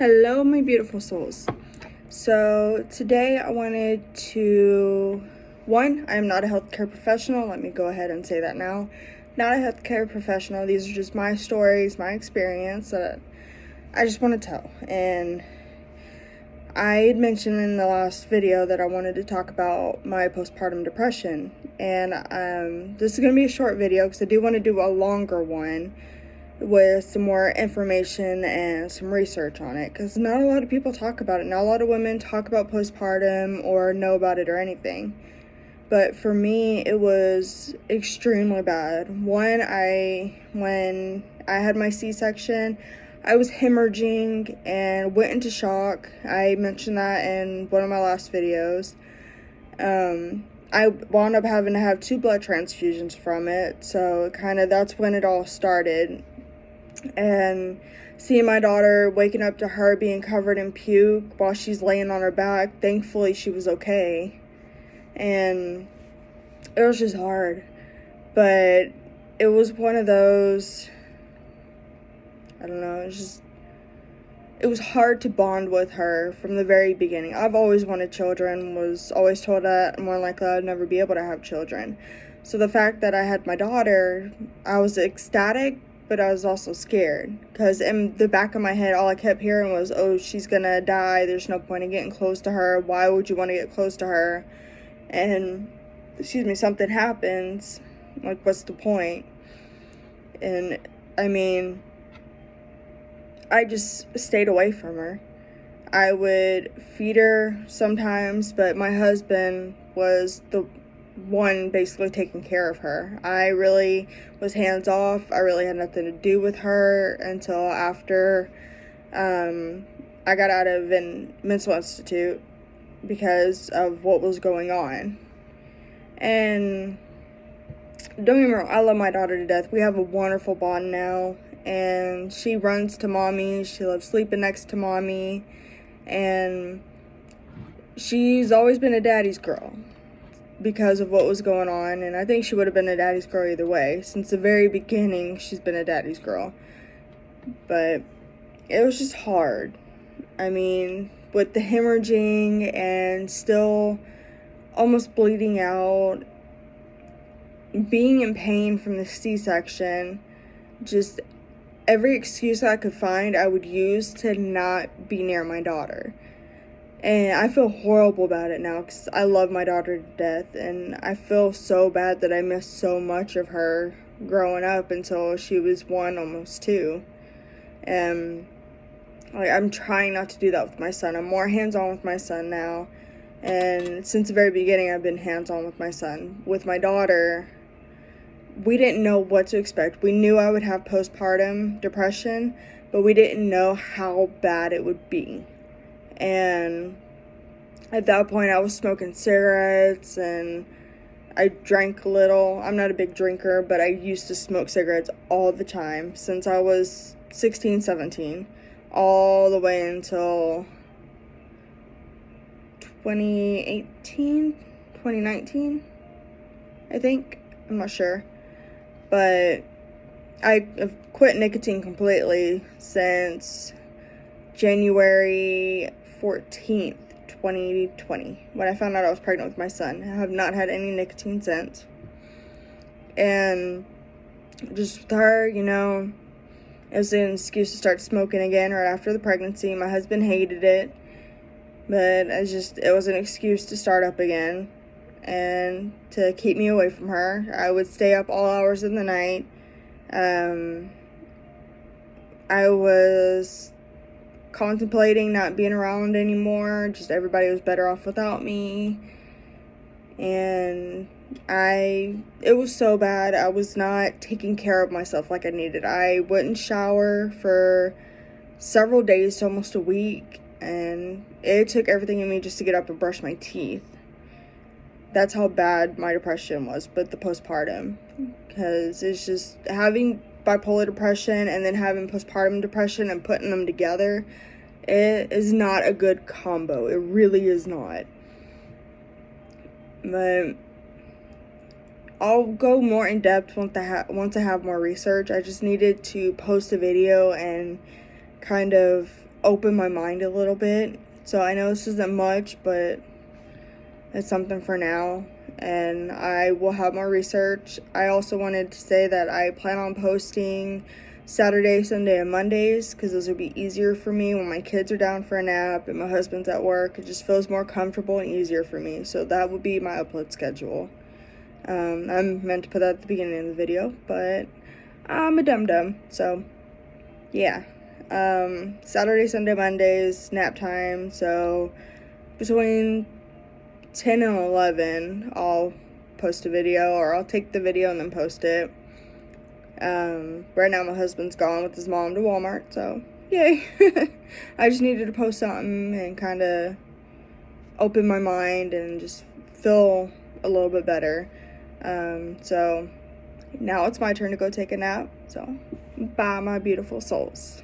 Hello, my beautiful souls. So today I wanted to, I'm not a healthcare professional. Let me go ahead and say that now. Not a healthcare professional. These are just my stories, my experience that I just want to tell. And I had mentioned in the last video that I wanted to talk about my postpartum depression. And this is going to be a short video because I do want to do a longer one with some more information and some research on it, because not a lot of people talk about it. Not a lot of women talk about postpartum or know about it or anything. But for me, it was extremely bad. When I had my C-section, I was hemorrhaging and went into shock. I mentioned that in one of my last videos. I wound up having to have 2 blood transfusions from it, so that's when it all started. And seeing my daughter, waking up to her being covered in puke while she's laying on her back, thankfully she was okay. And it was just hard. But it was one of those, I don't know, it was hard to bond with her from the very beginning. I've always wanted children, was always told that more likely I'd never be able to have children. So the fact that I had my daughter, I was ecstatic, but I was also scared, because in the back of my head, all I kept hearing was, oh, she's gonna die, there's no point in getting close to her, why would you want to get close to her? And, something happens, like, what's the point? And, I just stayed away from her. I would feed her sometimes, but my husband was the one basically taking care of her. I really was hands off. I really had nothing to do with her until after I got out of a mental institute because of what was going on. And don't get me wrong, I love my daughter to death. We have a wonderful bond now, and she runs to mommy. She loves sleeping next to mommy, and she's always been a daddy's girl because of what was going on, and I think she would have been a daddy's girl either way. Since the very beginning, she's been a daddy's girl. But it was just hard. With the hemorrhaging and still almost bleeding out, being in pain from the C-section, just every excuse I could find I would use to not be near my daughter. And I feel horrible about it now because I love my daughter to death, and I feel so bad that I missed so much of her growing up until she was 1, almost 2. And I'm trying not to do that with my son. I'm more hands-on with my son now, and since the very beginning I've been hands-on with my son. With my daughter, we didn't know what to expect. We knew I would have postpartum depression, but we didn't know how bad it would be. And at that point, I was smoking cigarettes, and I drank a little. I'm not a big drinker, but I used to smoke cigarettes all the time since I was 16, 17, all the way until 2018, 2019, I think. I'm not sure. But I've quit nicotine completely since January 14th, 2020, when I found out I was pregnant with my son. I have not had any nicotine since. And just with her, it was an excuse to start smoking again right after the pregnancy. My husband hated it, but it was an excuse to start up again and to keep me away from her. I would stay up all hours of the night. I was contemplating not being around anymore. Just everybody was better off without me. And it was so bad. I was not taking care of myself like I needed. I wouldn't shower for several days to almost a week, and it took everything in me just to get up and brush my teeth. That's how bad my depression was, but the postpartum, because it's just having bipolar depression and then having postpartum depression and putting them together, it is not a good combo. It really is not. But I'll go more in depth once I have more research. I just needed to post a video and kind of open my mind a little bit. So I know this isn't much, but it's something for now, and I will have more research. I also wanted to say that I plan on posting Saturday, Sunday, and Mondays because those would be easier for me when my kids are down for a nap and my husband's at work. It just feels more comfortable and easier for me. So that would be my upload schedule. I'm meant to put that at the beginning of the video, but I'm a dum-dum, so yeah. Saturday, Sunday, Mondays, nap time, so between 10 and 11, I'll post a video, or I'll take the video and then post it. Right now my husband's gone with his mom to Walmart, so yay. I just needed to post something and kind of open my mind and just feel a little bit better. So now it's my turn to go take a nap, so bye my beautiful souls.